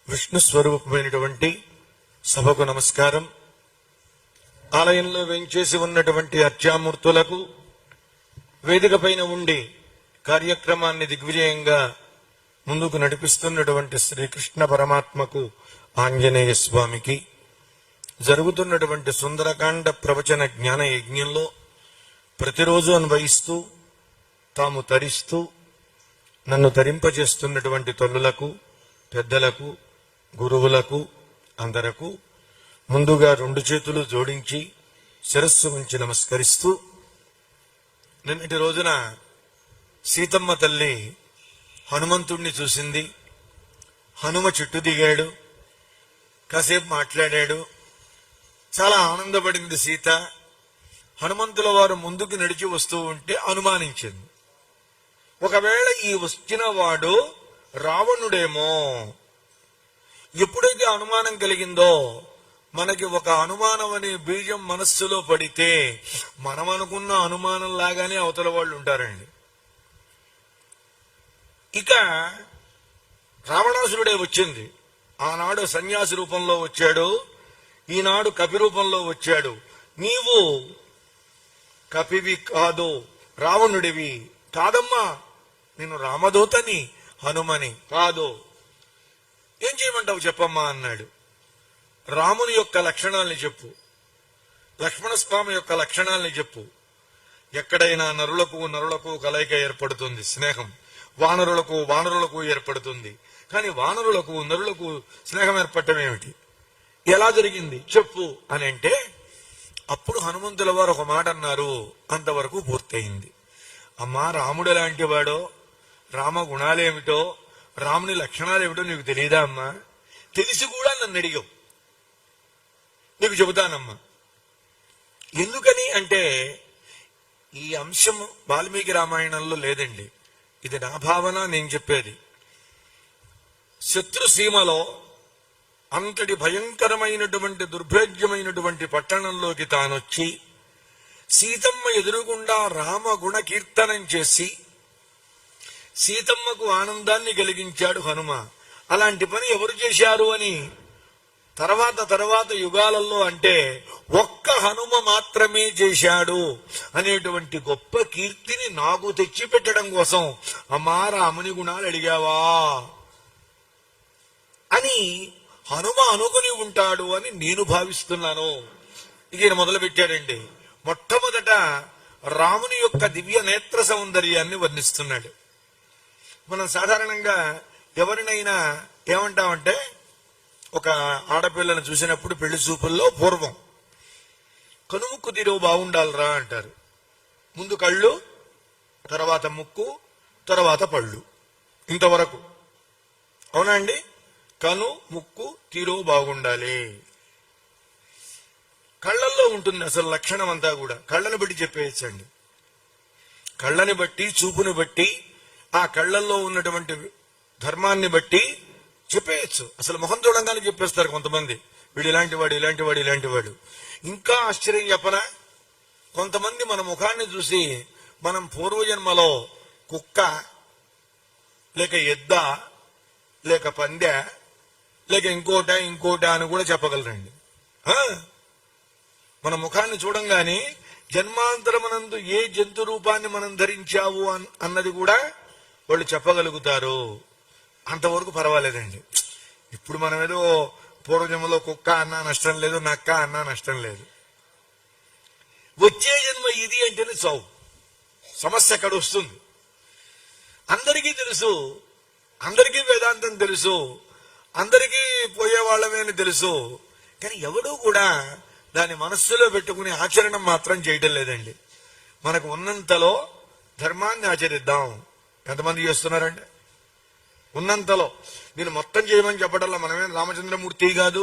విష్ణు స్వరూపమైనటువంటి సభకు నమస్కారం. ఆలయంలో వేంచేసి ఉన్నటువంటి అర్చామూర్తులకు, వేదిక పైన ఉండి కార్యక్రమాన్ని దిగ్విజయంగా ముందుకు నడిపిస్తున్నటువంటి శ్రీకృష్ణ పరమాత్మకు, ఆంజనేయ స్వామికి, జరుగుతున్నటువంటి సుందరకాండ ప్రవచన జ్ఞాన యజ్ఞంలో ప్రతిరోజు అన్వయిస్తూ తాము తరిస్తూ నన్ను తరింపజేస్తున్నటువంటి తల్లులకు, పెద్దలకు, గురువులకు అందరకు ముందుగా 2 చేతులు జోడించి శిరస్సు ఉంచి నమస్కరిస్తూ, నిన్నటి రోజున సీతమ్మ తల్లి హనుమంతుణ్ణి చూసింది. హనుమ చెట్టు దిగాడు, కాసేపు మాట్లాడాడు. చాలా ఆనందపడింది సీత. హనుమంతుల వారు ముందుకు నడిచి వస్తూ ఉంటే అనుమానించింది, ఒకవేళ ఈ వచ్చిన వాడు రావణుడేమో. ఎప్పుడైతే అనుమానం కలిగిందో, మనకి ఒక అనుమానం అనే బీజం మనస్సులో పడితే మనం అనుకున్న అనుమానం లాగానే అవతల వాళ్ళు ఉంటారండి. ఇక రావణాసురుడే వచ్చింది. ఆనాడు సన్యాసి రూపంలో వచ్చాడు, ఈనాడు కపి రూపంలో వచ్చాడు. నీవు కపివి కాదు, రావణుడివి కాదమ్మా, నేను రామదూతని, హనుమని కాదు. ఏం చేయమంటావు చెప్పమ్మా అన్నాడు. రాముని యొక్క లక్షణాలని చెప్పు, లక్ష్మణస్వామి యొక్క లక్షణాలని చెప్పు. ఎక్కడైనా నరులకు కలయిక ఏర్పడుతుంది, స్నేహం. వానరులకు ఏర్పడుతుంది. కానీ వానరులకు నరులకు స్నేహం ఏర్పడటం ఏమిటి, ఎలా జరిగింది చెప్పు అని అంటే, అప్పుడు హనుమంతుల వారు ఒక మాట అన్నారు. అంతవరకు పూర్తయింది. అమ్మా, రాముడు ఎలాంటి వాడో, రామ గుణాలేమిటో, రాముని లక్షణాలేమిటో నీకు తెలియదా అమ్మా? తెలిసి కూడా నన్ను అడిగావు, నీకు చెబుతానమ్మా. ఎందుకని అంటే, ఈ అంశం వాల్మీకి రామాయణంలో లేదండి. ఇది నా భావన, నేను చెప్పేది. శత్రుసీమలో అంతటి భయంకరమైనటువంటి దుర్భేద్యమైనటువంటి పట్టణంలోకి తానొచ్చి సీతమ్మ ఎదురుగుండా రామగుణ కీర్తనం చేసి సీతమ్మకు ఆనందాన్ని కలిగించాడు హనుమ. అలాంటి పని ఎవరు చేశారు అని తర్వాత యుగాలలో అంటే ఒక్క హనుమ మాత్రమే చేశాడు అనేటువంటి గొప్ప కీర్తిని నాకు తెచ్చిపెట్టడం కోసం, అమ్మా రాముని గుణాలు అడిగావా అని హనుమ అనుకుని ఉంటాడు అని నేను భావిస్తున్నాను. ఈయన మొదలు పెట్టాడండి. మొట్టమొదట రాముని యొక్క దివ్య నేత్ర సౌందర్యాన్ని వర్ణిస్తున్నాడు. మనం సాధారణంగా ఎవరినైనా ఏమంటామంటే, ఒక ఆడపిల్లను చూసినప్పుడు పెళ్లి చూపుల్లో పూర్వం కనుముక్కు తీరువు బాగుండాలిరా అంటారు. ముందు కళ్ళు, తర్వాత ముక్కు, తర్వాత పళ్ళు, ఇంతవరకు. అవునా అండి? కను ముక్కు తీరువు బాగుండాలి. కళ్ళల్లో ఉంటుంది అసలు లక్షణం అంతా కూడా. కళ్ళని బట్టి చెప్పేయచ్చండి. కళ్ళని బట్టి, చూపుని బట్టి, ఆ కళ్ళల్లో ఉన్నటువంటి ధర్మాన్ని బట్టి చెప్పేయచ్చు. అసలు ముఖం చూడంగానే చెప్పేస్తారు కొంతమంది, వీడు ఇలాంటి వాడు. ఇంకా ఆశ్చర్యం చెప్పనా, కొంతమంది మన ముఖాన్ని చూసి మనం పూర్వజన్మలో కుక్క, లేక ఎద్ద, లేక పందె, లేక ఇంకోట అని కూడా చెప్పగలరండి. మన ముఖాన్ని చూడంగానే జన్మాంతరమనందు ఏ జంతు రూపాన్ని మనం ధరించావు అన్నది కూడా వాళ్ళు చెప్పగలుగుతారు. అంతవరకు పర్వాలేదండి. ఇప్పుడు మనం ఏదో పూర్వజన్మలో కుక్క అన్నా నష్టం లేదు, నక్క అన్నా నష్టం లేదు. వచ్చే జన్మ ఇది అంటేనే చావు. సమస్య ఎక్కడ వస్తుంది? అందరికీ తెలుసు, అందరికీ వేదాంతం తెలుసు, అందరికీ పోయేవాళ్ళమే అని తెలుసు. కానీ ఎవడూ కూడా దాన్ని మనస్సులో పెట్టుకుని ఆచరణ మాత్రం చేయటం లేదండి. మనకు ఉన్నంతలో ధర్మాన్ని ఆచరిద్దాం. ఎంతమంది చేస్తున్నారండి? ఉన్నంతలో. నేను మొత్తం చేయమని చెప్పడంలో మనమేం రామచంద్రమూర్తి కాదు,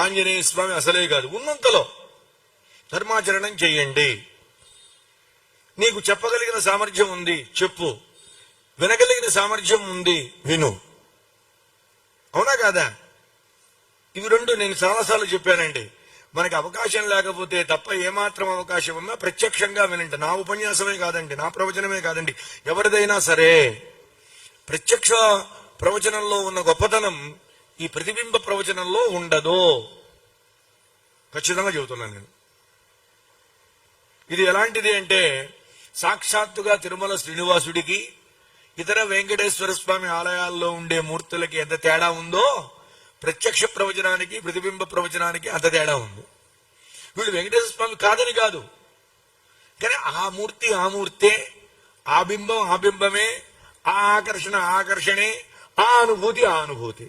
ఆంజనేయ స్వామి అసలే కాదు. ఉన్నంతలో ధర్మాచరణం చెయ్యండి. నీకు చెప్పగలిగిన సామర్థ్యం ఉంది, చెప్పు. వినగలిగిన సామర్థ్యం ఉంది, విను. అవునా కాదా? ఇవి 2 నేను చాలాసార్లు చెప్పానండి. మనకి అవకాశం లేకపోతే తప్ప ఏమాత్రం అవకాశం ఉన్నా ప్రత్యక్షంగా వినండి. నా ఉపన్యాసమే కాదండి, నా ప్రవచనమే కాదండి, ఎవరిదైనా సరే ప్రత్యక్ష ప్రవచనంలో ఉన్న గొప్పతనం ఈ ప్రతిబింబ ప్రవచనంలో ఉండదు. ఖచ్చితంగా చెబుతున్నాను నేను. ఇది ఎలాంటిది అంటే సాక్షాత్తుగా తిరుమల శ్రీనివాసుడికి ఇతర వెంకటేశ్వర స్వామి ఆలయాల్లో ఉండే మూర్తులకి ఎంత తేడా ఉందో ప్రత్యక్ష ప్రవచనానికి ప్రతిబింబ ప్రవచనానికి అంత తేడా ఉంది. వీళ్ళు వెంకటేశ్వర స్వామి కాదని కాదు, కానీ ఆ మూర్తి ఆ మూర్తే, ఆ బింబం ఆ బింబమే, ఆ ఆకర్షణ ఆకర్షణే, ఆ అనుభూతి ఆ అనుభూతి.